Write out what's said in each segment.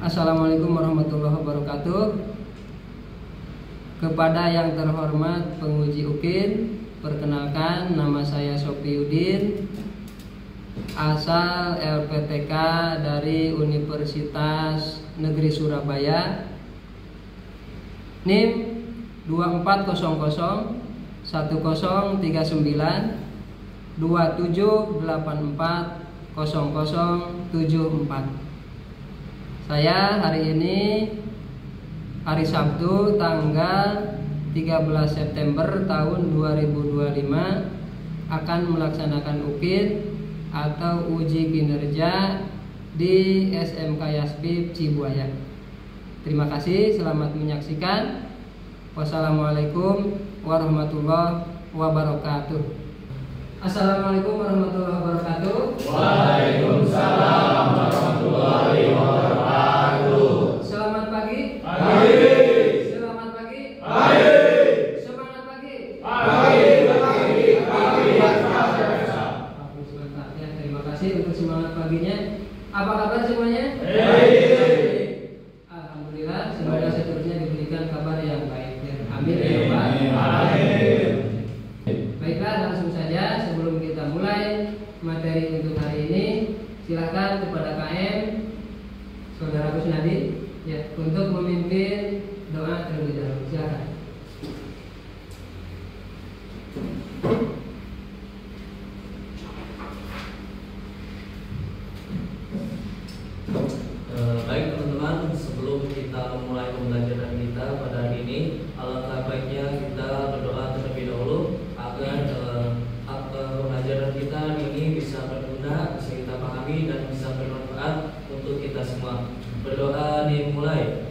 Assalamualaikum warahmatullahi wabarakatuh. Kepada yang terhormat penguji UKIN, perkenalkan nama saya Sofi Udin, asal LPTK dari Universitas Negeri Surabaya, NIM 2400 1039 2784 0074. Saya hari ini hari Sabtu tanggal 13 September tahun 2025 akan melaksanakan UKIN atau uji kinerja di SMK Yaspib Cibuaya. Terima kasih, selamat menyaksikan. Wassalamualaikum warahmatullahi wabarakatuh. Assalamualaikum warahmatullahi wabarakatuh. Waalaikumsalam warahmatullahi wabarakatuh. Selamat pagi. Pagi. Selamat pagi. Pagi. Semangat pagi. Pagi. Pagi. Pagi. Bagus, mantap ya. Terima kasih untuk semangat paginya. Apa kabar semuanya? Baik. Alhamdulillah. Semoga seterusnya diberikan kabar yang baik. Ya. Amin ya Pak. Amin. Baiklah, langsung saja sebelum kita mulai materi untuk hari ini, silakan kepada KM Saudara Kusnadi ya untuk memimpin doa terlebih dahulu. Silakan. Baik teman-teman, sebelum kita memulai pembelajaran kita pada hari ini, alangkah baiknya kita berdoa terlebih dahulu agar pembelajaran kita hari ini bisa berguna, bisa kita pahami dan bisa bermanfaat untuk kita semua. Berdoa dimulai.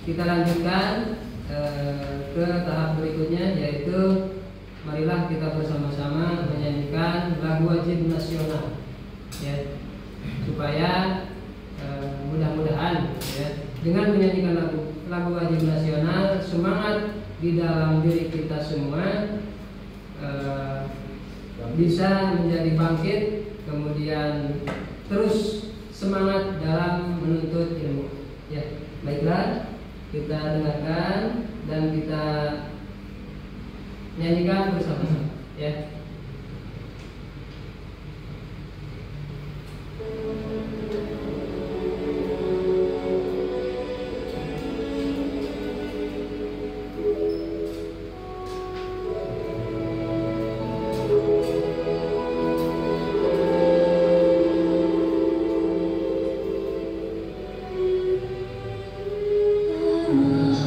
Kita lanjutkan ke tahap berikutnya, yaitu marilah kita bersama-sama menyanyikan lagu wajib nasional ya, supaya mudah-mudahan ya, dengan menyanyikan lagu wajib nasional, semangat di dalam diri kita semua bisa menjadi bangkit, kemudian terus semangat dalam menuntut ilmu ya. Baiklah, kita dengarkan dan kita nyanyikan bersama-sama ya.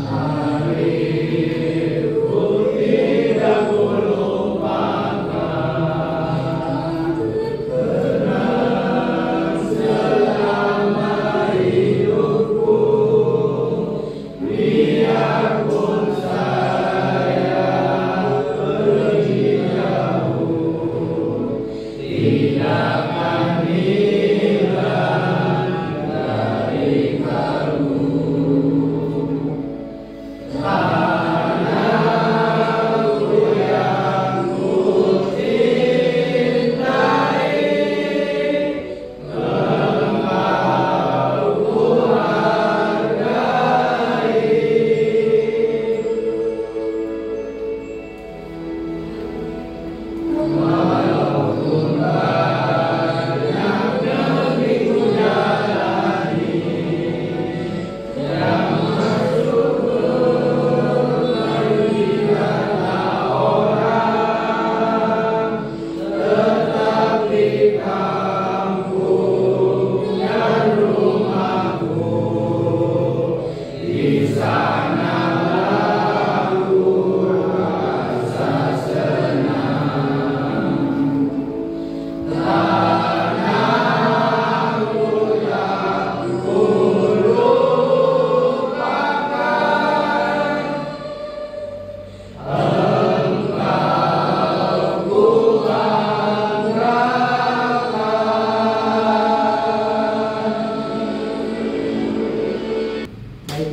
Hari tidak lupa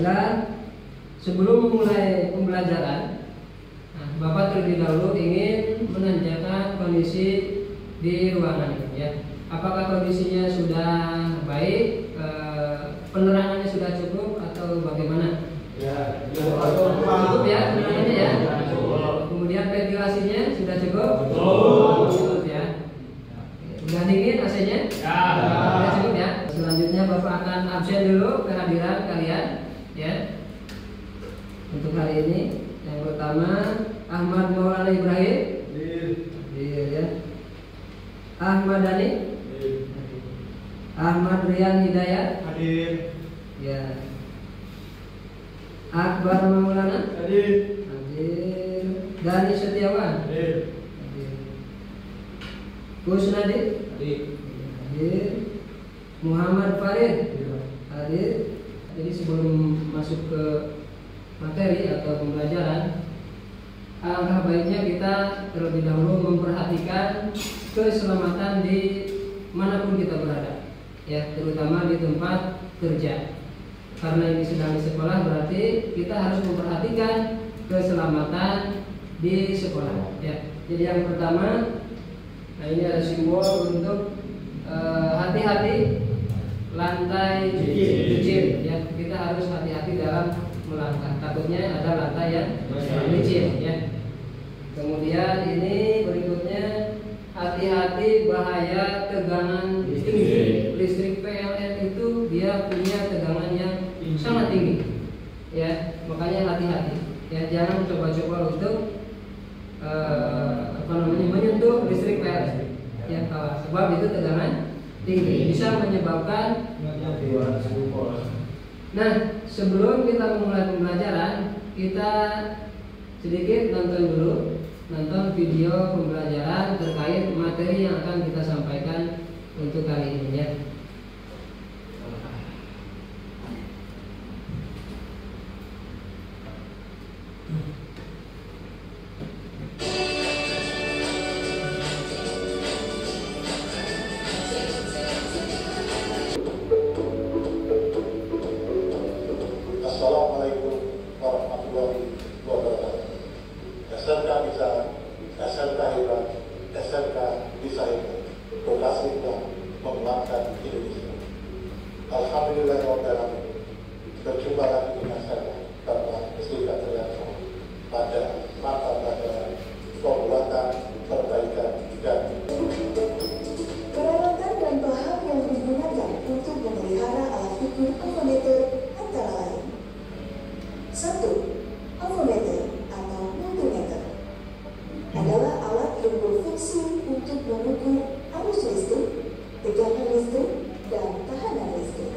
baiklah, sebelum memulai pembelajaran, Bapak terlebih dahulu ingin menanyakan kondisi di ruangan ini ya. Apakah kondisinya sudah baik, penerangannya sudah cukup atau bagaimana? Ya, Cukup ya penerangannya ya. Kemudian ventilasinya sudah cukup? Cukup ya. Sudah dingin AC-nya? Ya. Sudah cukup ya. Selanjutnya Bapak akan absen dulu kehadiran kalian ya. Untuk hari ini yang pertama Ahmad Maulana Ibrahim. Hadir ya. Ahmad Dhani. Ahmad Rian Hidayat. Hadir. Ya. Akbar Maulana. Hadir. Hadir. Dani Setiawan. Hadir. Hadir. Kusnadi. Hadir. Muhammad Farid. Hadir. Jadi sebelum masuk ke materi atau pembelajaran, alangkah baiknya kita terlebih dahulu memperhatikan keselamatan di manapun kita berada, ya, terutama di tempat kerja. Karena ini sedang di sekolah, berarti kita harus memperhatikan keselamatan di sekolah, ya. Jadi yang pertama, nah ini ada simbol untuk hati-hati lantai licin, ya. Kita harus hati-hati dalam melangkah, takutnya ada lantai yang licin ya. Kemudian ini berikutnya, hati-hati bahaya tegangan tinggi. Listrik PLN itu dia punya tegangan yang sangat tinggi ya, makanya hati-hati ya, jangan coba-coba untuk menyentuh listrik PLN ya, sebab itu tegangan tinggi bisa menyebabkan. Nah, sebelum kita memulai pembelajaran, kita sedikit nonton video pembelajaran terkait materi yang akan kita sampaikan untuk kali ini ya. Assalamualaikum warahmatullahi wabarakatuh. SMK bisa, SMK hebat, SMK bisa hebat, berhasil dan mengembangkan Indonesia. Alhamdulillah, berjumpa lagi dengan saya, Bapak Sultan Trianto, pada mata pelajaran pembuatan perbaikan dan peralatan dan bahan yang digunakan untuk memelihara alat ukur avometer antara lain: 1. Avometer atau multimeter adalah alat yang berfungsi untuk mengukur arus listrik, tegangan listrik, dan tahanan listrik.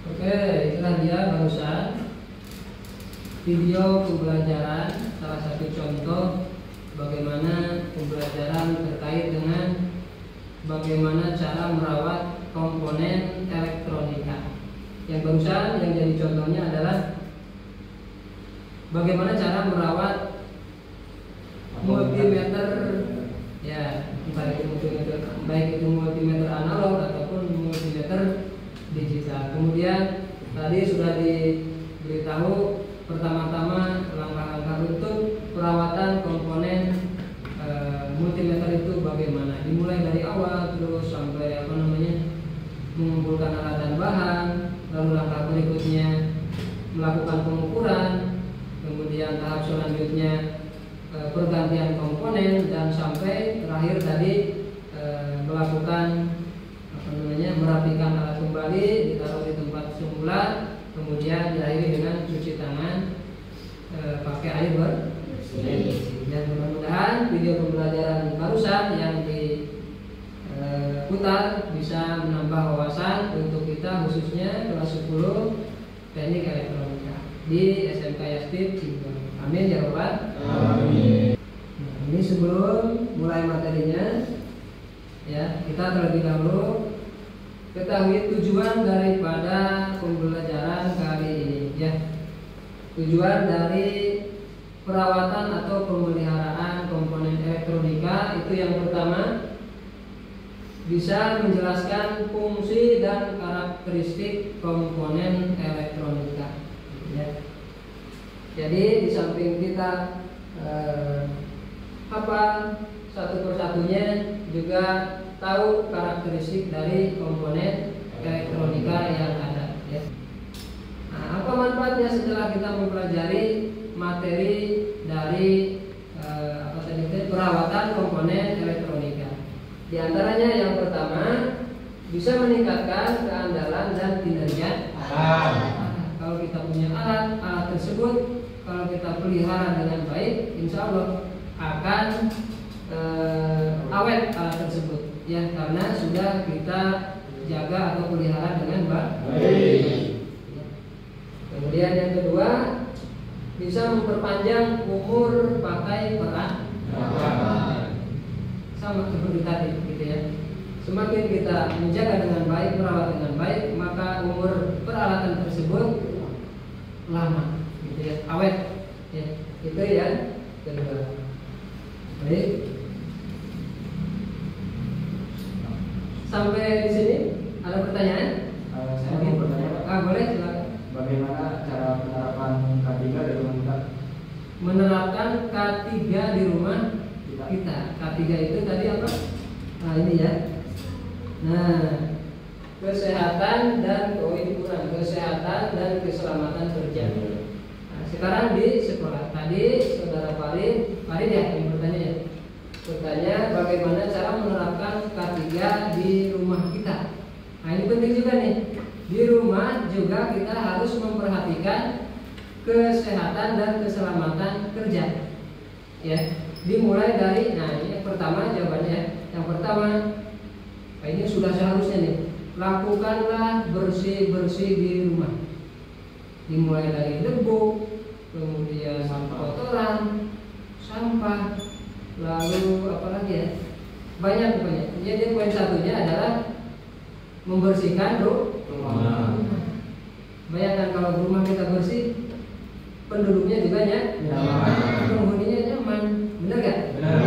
Oke, itulah dia barusan video pembelajaran, salah satu contoh bagaimana pembelajaran terkait dengan bagaimana cara merawat komponen elektronika. Yang barusan yang jadi contohnya adalah bagaimana cara merawat multimeter ya, baik itu multimeter analog ataupun multimeter digital. Kemudian tadi sudah diberitahu pertama-tama langkah-langkah untuk perawatan komponen multimeter itu bagaimana, dimulai dari awal terus sampai mengumpulkan alat dan bahan, lalu langkah berikutnya melakukan pengukuran, kemudian tahap selanjutnya pergantian komponen, dan sampai terakhir tadi melakukan merapikan alat kembali, ditaruh di tempat semula, kemudian diakhiri dengan cuci tangan pakai air bersih. Dan mudah-mudahan video pembelajaran barusan yang diputar bisa menambah wawasan untuk kita, khususnya kelas 10 teknik elektronika di SMK Yastip Cirebon. Amin ya Rabbal Amin. Nah, ini sebelum mulai materinya ya, kita terlebih dahulu ketahui tujuan daripada pembelajaran kali ini ya. Tujuan dari perawatan atau pemeliharaan komponen elektronika itu yang pertama, bisa menjelaskan fungsi dan karakteristik komponen elektronika. Ya. Jadi di samping kita hafal satu persatunya, juga tahu karakteristik dari komponen elektronika yang ada. Ya. Nah, apa manfaatnya setelah kita mempelajari materi dari perawatan komponen elektronika? Di antaranya yang pertama, bisa meningkatkan keandalan dan kinerja. Kalau kita punya alat tersebut, kalau kita pelihara dengan baik, insya Allah akan awet alat tersebut, ya, karena sudah kita jaga atau pelihara dengan baik. Kemudian yang kedua, bisa memperpanjang umur pakai peralatan. Sama seperti tadi, gitu ya. Semakin kita menjaga dengan baik, merawat dengan baik, maka umur peralatan tersebut lama, gitu ya, awet. Ya, itu yang kedua. Baik. Sampai di sini ada pertanyaan? Saya mau bertanya. Boleh, silakan. Bagaimana cara penerapan K3 di rumah kita? Menerapkan K3 di rumah kita. K3 itu tadi apa? Nah, ini ya. Nah, kesehatan dan kesehatan dan keselamatan kerja. Nah, sekarang di sekolah tadi saudara Farid ya yang bertanya ya. Bertanya bagaimana cara menerapkan K3 di rumah kita. Nah, ini penting juga nih. Di rumah juga kita harus memperhatikan kesehatan dan keselamatan kerja. Ya, dimulai dari, nah ini yang pertama jawabannya. Yang pertama, ini sudah seharusnya nih, lakukanlah bersih-bersih di rumah. Dimulai dari debu, kemudian kotoran, sampah, lalu apa lagi ya? Banyak. Jadi poin satunya adalah membersihkan rumah. Bayangkan kalau rumah kita bersih, penduduknya juga nyaman, penghuninya nyaman, benar gak? Benar.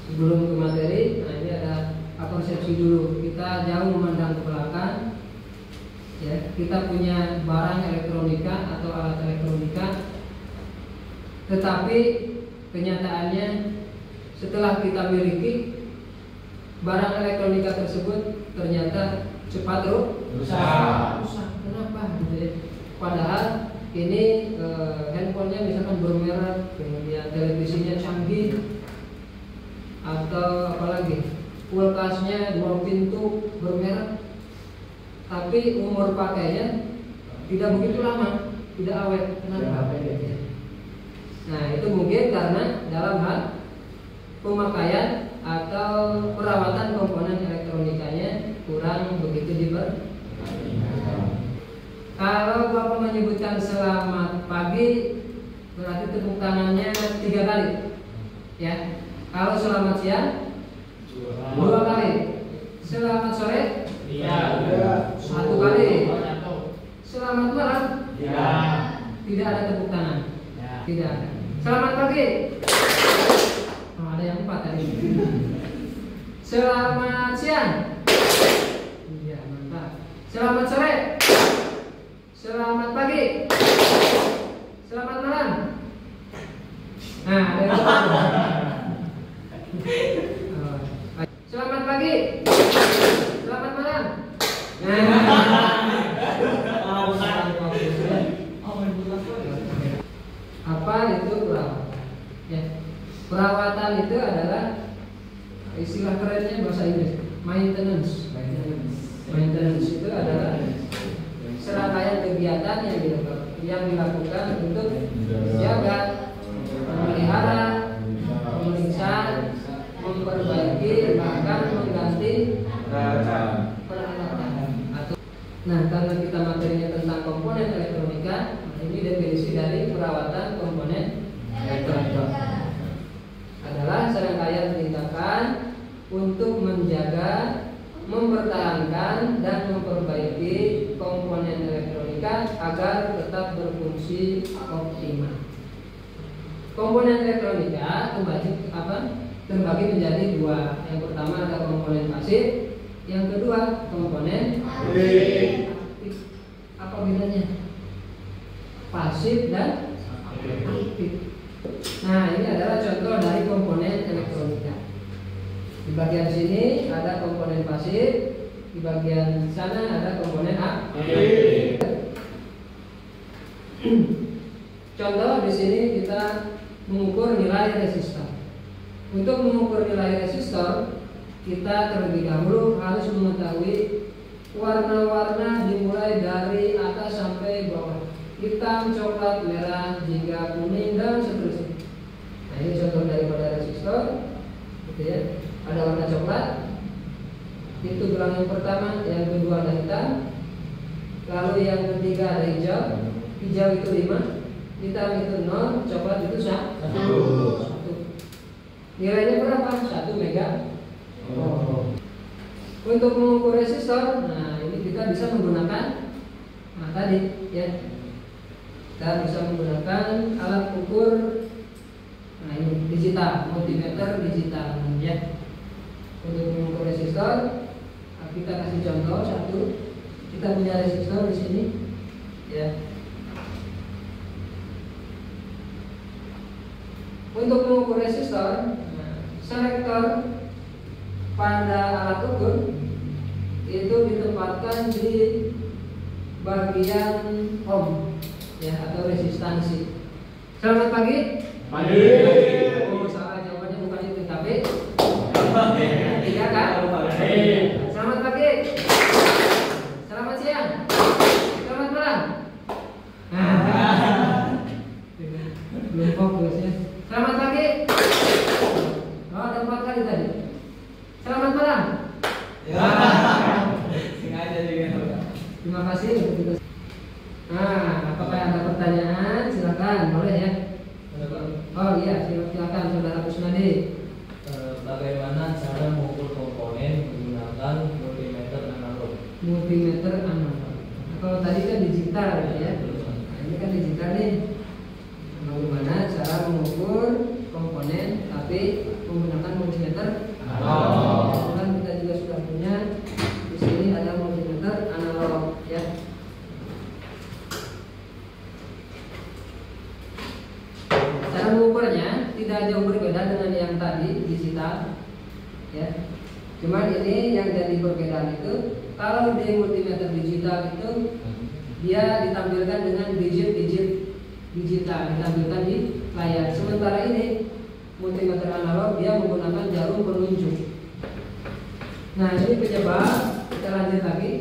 Sebelum ke materi, nah ini ada persepsi dulu. Kita jauh memandang ke belakang. Ya, kita punya barang elektronika atau alat elektronika, tetapi kenyataannya setelah kita miliki barang elektronika tersebut ternyata cepat rusak. Kenapa? Gitu ya. Padahal ini handphonenya misalkan bermerek, kemudian televisinya canggih, atau apalagi kulkasnya 2 pintu bermerek, tapi umur pakainya tidak begitu lama, tidak awet. Kenapa? Nah, itu mungkin karena dalam hal pemakaian atau perawatan komponen elektronikanya kurang begitu diperhatikan. Kalau Bapak menyebutkan selamat pagi, berarti tepuk tangannya 3 kali. Ya. Kalau selamat siang 2 kali. Selamat sore 1 kali. Selamat malam tidak ada tepuk tangan. Tidak ada. Selamat pagi. Oh, ada yang 4 tadi. Selamat siang. Iya, mantap. Selamat sore. Selamat pagi. Selamat malam. Nah, ada yang selamat pagi. Selamat malam. Apa itu perawatan? Ya. Perawatan itu adalah istilah kerennya bahasa Inggris, maintenance. Maintenance itu adalah serangkaian kegiatan yang dilakukan untuk menjaga, memelihara, memeriksa, memperbaiki, bahkan mengganti peralatan. Nah, karena kita materinya tentang komponen elektronika, ini definisi dari perawatan komponen elektronika adalah serangkaian tindakan untuk menjaga, mempertahankan, dan memperbaiki komponen elektronika agar tetap berfungsi optimal. Komponen elektronika terbagi menjadi 2. Yang pertama ada komponen pasif, Yang kedua komponen aktif. aktif. Apa bedanya? Pasif dan aktif. Nah, ini adalah contoh dari komponen elektronika. Di bagian sini ada komponen pasif, di bagian sana ada komponen aktif. Contoh di sini kita mengukur nilai resistor. Untuk mengukur nilai resistor, kita terlebih dahulu harus mengetahui warna-warna dimulai dari atas sampai bawah. Hitam, coklat, merah, jingga, kuning, dan seterusnya. Nah, ini contoh daripada resistor, gitu ya. Ada warna coklat, itu gelang yang pertama, yang kedua ada hitam, lalu yang ketiga ada hijau. Hijau itu 5, hitam itu 0, coklat itu 1. Nilainya berapa? 1 mega. Untuk mengukur resistor, nah ini kita bisa menggunakan, nah tadi ya, kita bisa menggunakan alat ukur, nah ini digital, multimeter digital ya. Untuk mengukur resistor, nah, kita kasih contoh satu. Kita punya resistor di sini, ya. Untuk mengukur resistor, selektor pada alat ukur itu ditempatkan di bagian ohm ya, atau resistansi. Selamat pagi. Pagi. Oh, salah jawabannya bukan itu, tapi tidak kan? Selamat pagi. Selamat siang. Selamat malam. Belum fokus ya. Selamat pagi. Oh, ada 4 kali tadi. Selamat malam. Sengaja juga. Terima kasih untuk itu. Nah, apakah ada pertanyaan? Silakan, boleh ya. Oh iya, silakan Saudara Kusnadi. Bagaimana cara mengukur komponen menggunakan multimeter analog? Multimeter analog. Kalau tadi kan digital ya. Nah, ini kan digital nih. Bagaimana cara mengukur komponen tapi menggunakan multimeter analog? Kan kita juga sudah punya di sini ada multimeter analog ya. Cara mengukurnya tidak jauh berbeda dengan yang tadi digital ya. Cuman ini yang jadi perbedaan itu, kalau di multimeter digital itu dia ditampilkan dengan digit-digit digital, ditampilkan di layar. Sementara ini multimeter analog dia menggunakan jarum penunjuk. Nah, ini penyebab, kita lanjut lagi.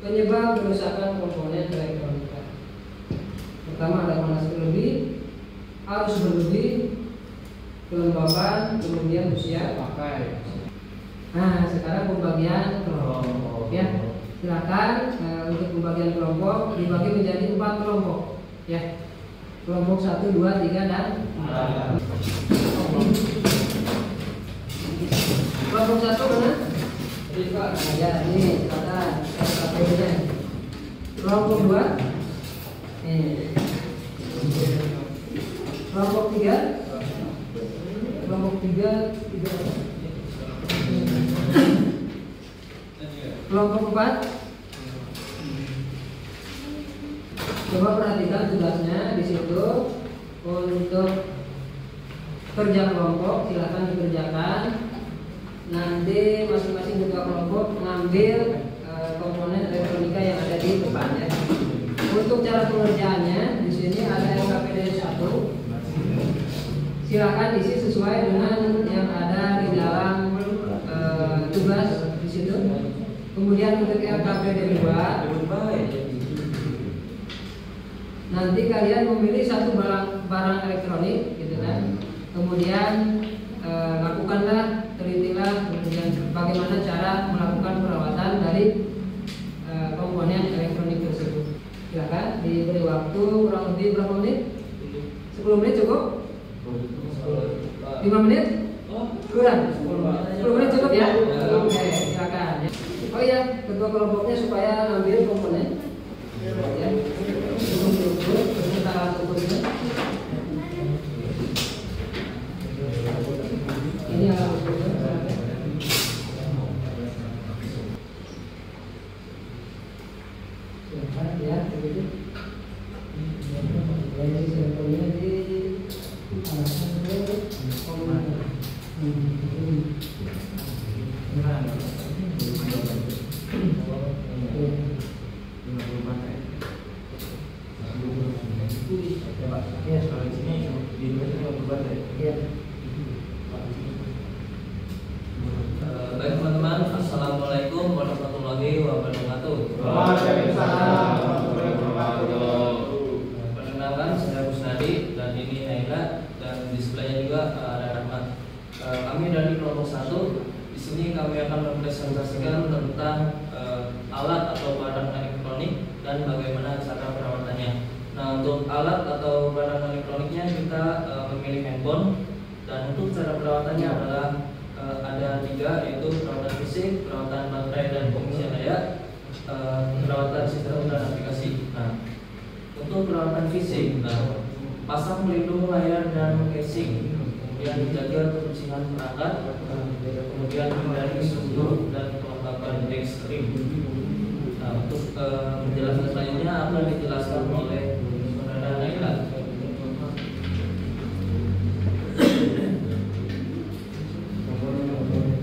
Penyebab kerusakan komponen elektronika. Pertama ada panas berlebih, arus berlebih, kelembapan, kemudian usia pakai. Nah, sekarang pembagian kelompok ya. Silakan untuk pembagian kelompok dibagi menjadi 4 kelompok ya. Kelompok 1, 2, 3, dan 4. Kelompok 1 mana? Ya, ini ada KPD-nya. Kelompok 2 kelompok 3 kelompok 3 kelompok 4. Coba perhatikan tugasnya di situ untuk kerja kelompok, silakan dikerjakan. Nanti masing-masing ketua kelompok ngambil komponen elektronika yang ada di depannya. Untuk cara pengerjaannya di sini ada LKPD 1. Silakan isi sesuai dengan yang ada di dalam tugas di situ. Kemudian untuk LKPD 2, nanti kalian memilih satu barang elektronik, gitu kan. Kemudian lakukanlah, telitilah, kemudian bagaimana cara melakukan perawatan dari komponen elektronik tersebut. Silakan diberi waktu kurang lebih berapa menit? 10 menit cukup? 5 menit? Kurang? 10 menit cukup ya? Oke, silakan. Oh iya, ketua kelompoknya supaya ngambil komponen ya. Beserta alat ukurnya. Ini alat ukurnya. ya begitu. Dari sampelnya di alasan ke komputer. Ya, Kalau di sini di luar itu berbuat ya. Baik teman-teman, assalamualaikum warahmatullahi wabarakatuh. Waalaikumsalam warahmatullahi wabarakatuh. Perkenalkan, saya Kusnadi dan ini Naila dan di sebelahnya juga ada Rahmat. Kami dari kelompok 1. Di sini kami akan mempresentasikan tentang alat atau barang elektronik dan bagaimana cara perawatannya. Nah, untuk alat atau barang elektroniknya kita memilih handphone, dan untuk cara perawatannya adalah ada 3, yaitu perawatan fisik, perawatan baterai dan pengisian daya, perawatan sistem dan aplikasi. Nah, untuk perawatan fisik, pasang pelindung layar dan casing, kemudian dijaga kebersihan perangkat, kemudian hindari suhu dan kelembapan ekstrim. Nah, untuk penjelasan selanjutnya akan dijelaskan oleh Saudara Naila.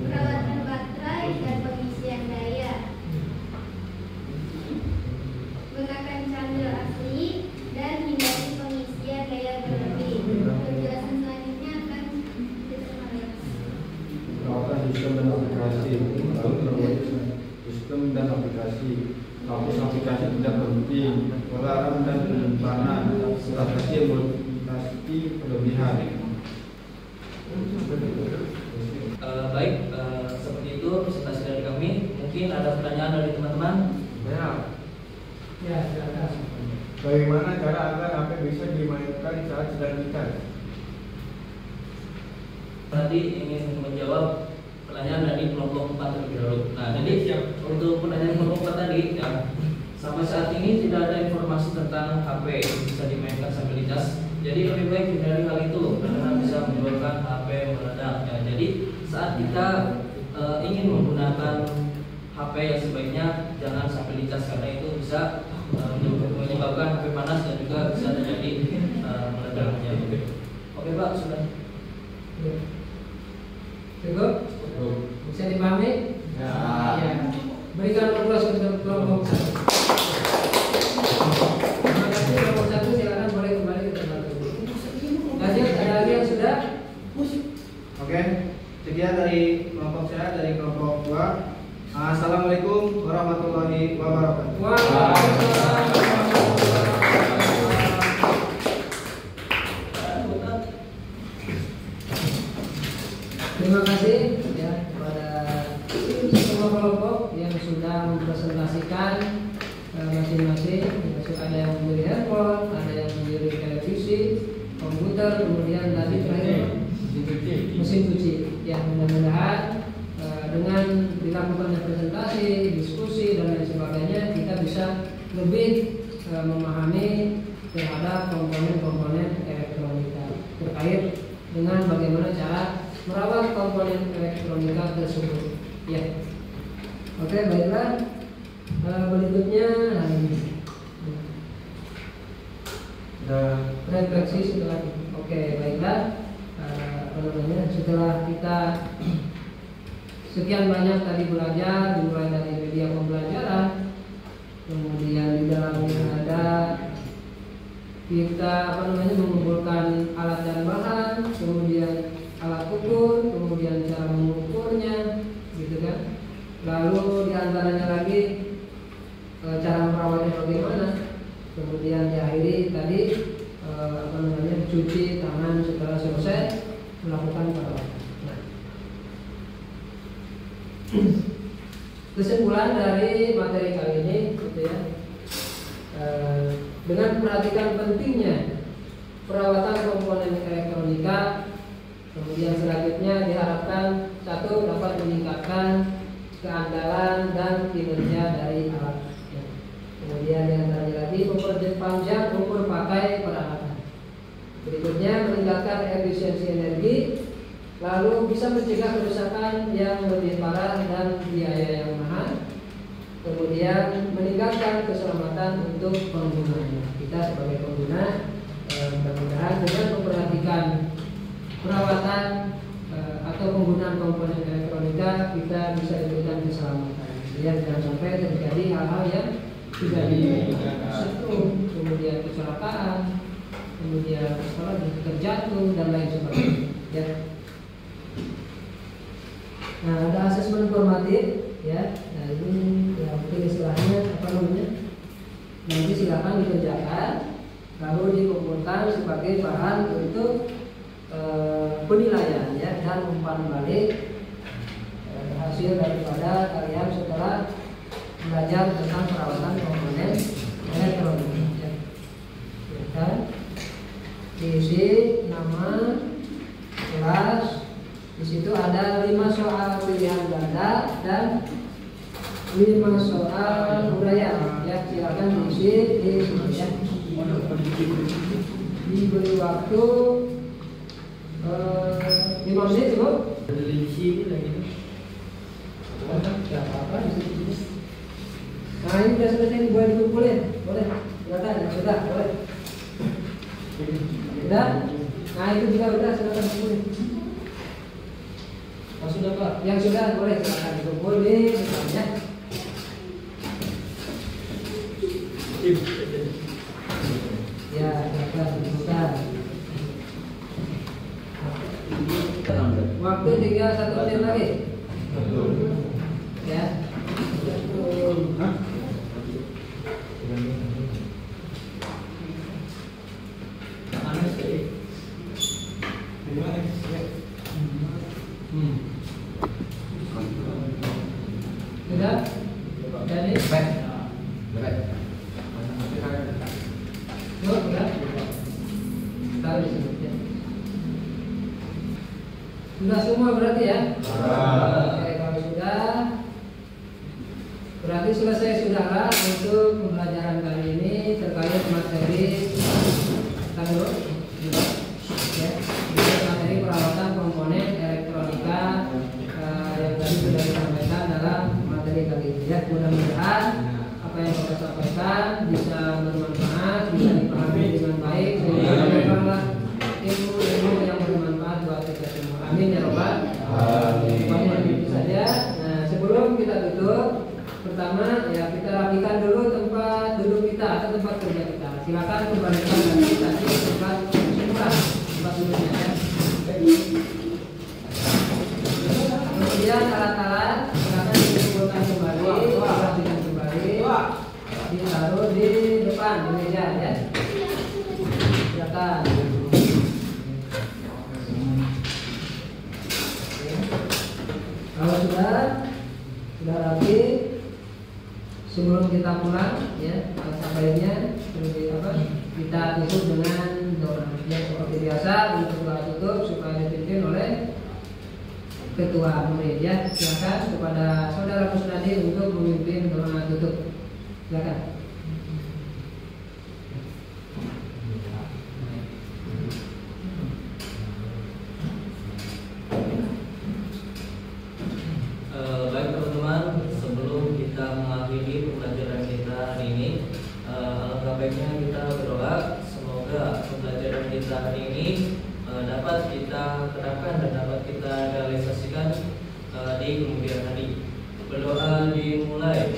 Perawatan baterai dan pengisian daya. Gunakan candle asli dan hindari pengisian daya berlebih. Penjelasan selanjutnya akan diterima. Perawatan sistem dan aplikasi. Lalu terus sistem dan aplikasi. Hapus aplikasi tidak penting. Melarang dan penyimpanan. Strategi multitasi berlebihan. Baik, seperti itu presentasi dari kami. Mungkin ada pertanyaan dari teman-teman. Ya, silakan. Bagaimana cara agar HP bisa dimainkan saat sedang dicas? Tadi ingin menjawab pertanyaan dari kelompok 4 terlebih dahulu. Nah, jadi untuk pertanyaan kelompok 4 tadi, ya, sampai saat ini tidak ada informasi tentang HP yang bisa dimainkan sambil dicas. Jadi lebih baik hindari hal itu karena bisa menyebabkan HP meledak. Ya, jadi saat kita ingin menggunakan HP yang sebaiknya jangan sampai dicas karena itu bisa menyebabkan HP panas dan juga bisa terjadi meledaknya. Oke Pak, sudah. Cukup? Bisa dipahami? Ya. Berikan aplaus untuk kelompok 1. Terima kasih kelompok 1, silakan boleh kembali ke tempat duduk. Lanjut, ada lagi yang sudah? Oke, sekian dari kelompok saya, dari kelompok 2. Assalamualaikum warahmatullahi wabarakatuh. Terima kasih ya kepada semua kelompok yang sudah mempresentasikan masing-masing. Ada yang membeli handphone, ada yang membeli televisi, komputer, kemudian tadi terakhir mesin cuci. Ya, mudah-mudahan dengan dilakukan presentasi, diskusi dan lain sebagainya kita bisa lebih memahami terhadap komponen-komponen elektronika terkait dengan bagaimana cara merawat komponen elektronika tersebut. Ya, oke, baiklah. Berikutnya ini refleksi setelah. Oke, baiklah. Setelah kita sekian banyak tadi belajar, dimulai dari media pembelajaran, kemudian di dalamnya ada kita mengumpulkan alat dan bahan, kemudian alat ukur, kemudian cara mengukurnya, gitu kan. Lalu diantaranya lagi cara merawatnya bagaimana, kemudian diakhiri tadi cuci tangan setelah selesai melakukan perawatan. Nah, kesimpulan dari materi kali ini, gitu ya, dengan memperhatikan pentingnya perawatan komponen elektronika. Kemudian selanjutnya diharapkan 1 dapat meningkatkan keandalan dan kinerja dari alat. Kemudian yang terakhir lagi memperpanjang umur pakai peralatan. Berikutnya meningkatkan efisiensi energi, lalu bisa mencegah kerusakan yang lebih parah dan biaya yang mahal. Kemudian yang meningkatkan keselamatan untuk penggunanya. Kita sebagai pengguna mudah-mudahan dengan memperhatikan perawatan atau penggunaan komponen elektronika kita bisa diberikan keselamatan. Ya, jangan sampai terjadi hal-hal yang tidak disetrum, kemudian kecelakaan, kemudian terjatuh dan lain sebagainya. Ya. Nah, ada asesmen formatif, ya. Nah, ini ya mungkin istilahnya apa namanya? Nanti silakan dikerjakan, lalu dikumpulkan sebagai bahan untuk penilaian, ya, dan umpan balik hasil daripada kalian setelah belajar tentang perawatan komponen elektronik. Ya. Dan diisi nama, kelas. Di situ ada 5 soal pilihan ganda dan 5 soal uraian. Ya, silakan diisi di sini, ya. Diberi waktu 5 menit, Bu. Diisi lagi. Tidak apa-apa di sini. Nah, ini sudah selesai, boleh dikumpulin, boleh. Silakan, sudah, boleh. Sudah. Nah, itu juga sudah, silakan kumpulin. Oh, sudah, Pak. Yang sudah boleh silakan dikumpul di misalnya. Ya, silakan dibuka. Waktu 1 menit lagi. Ya. Sudah? Jadi baik. Sudah? Tahu sini. Sudah semua berarti, ya? Oke, kalau sudah berarti selesai sudahlah untuk pembelajaran kali ini terkait materi ya, materi perawatan komponen elektronika yang tadi sudah disampaikan dalam materi kali ini, ya. Mudah-mudahan apa yang kita sampaikan bisa bermanfaat, bisa dipahami dengan baik sehingga mendapatkan ilmu yang bermanfaat buat kita semua. Amin, ya Rabbal alamin. Itu saja. Nah, sebelum kita tutup, pertama ya kita rapikan dulu tempat duduk kita atau tempat kerja kita. Silakan kembalikan lagi tadi tempat semula tempat duduknya, ya. Kemudian alat-alat silakan dikumpulkan kembali, dirapikan kembali, ditaruh di depan di meja, ya. Silakan. Kalau sudah rapi, sebelum kita pulang, ya, sampainya kita tutup dengan doa, ya, seperti biasa untuk doa tutup supaya dipimpin oleh ketua murid, ya. Silakan kepada saudara Kusnadi untuk memimpin doa tutup. Silakan. Baik teman-teman, sebelum kita mengakhiri pembelajaran kita hari ini, alangkah baiknya kita berdoa semoga pembelajaran kita hari ini dapat kita terapkan dan dapat kita realisasikan di kemudian hari. Berdoa dimulai.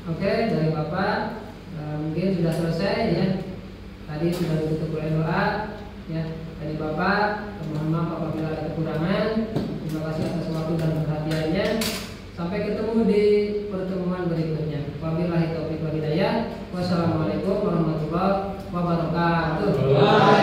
Oke, dari Bapak mungkin sudah selesai ya. Tadi sudah ditutup oleh doa ya. Dari Bapak, mohon maaf apabila ada kekurangan. Terima kasih atas waktu dan perhatiannya. Sampai ketemu di pertemuan berikutnya. Wabillahi taufiq wal hidayah. Wassalamualaikum warahmatullahi wabarakatuh.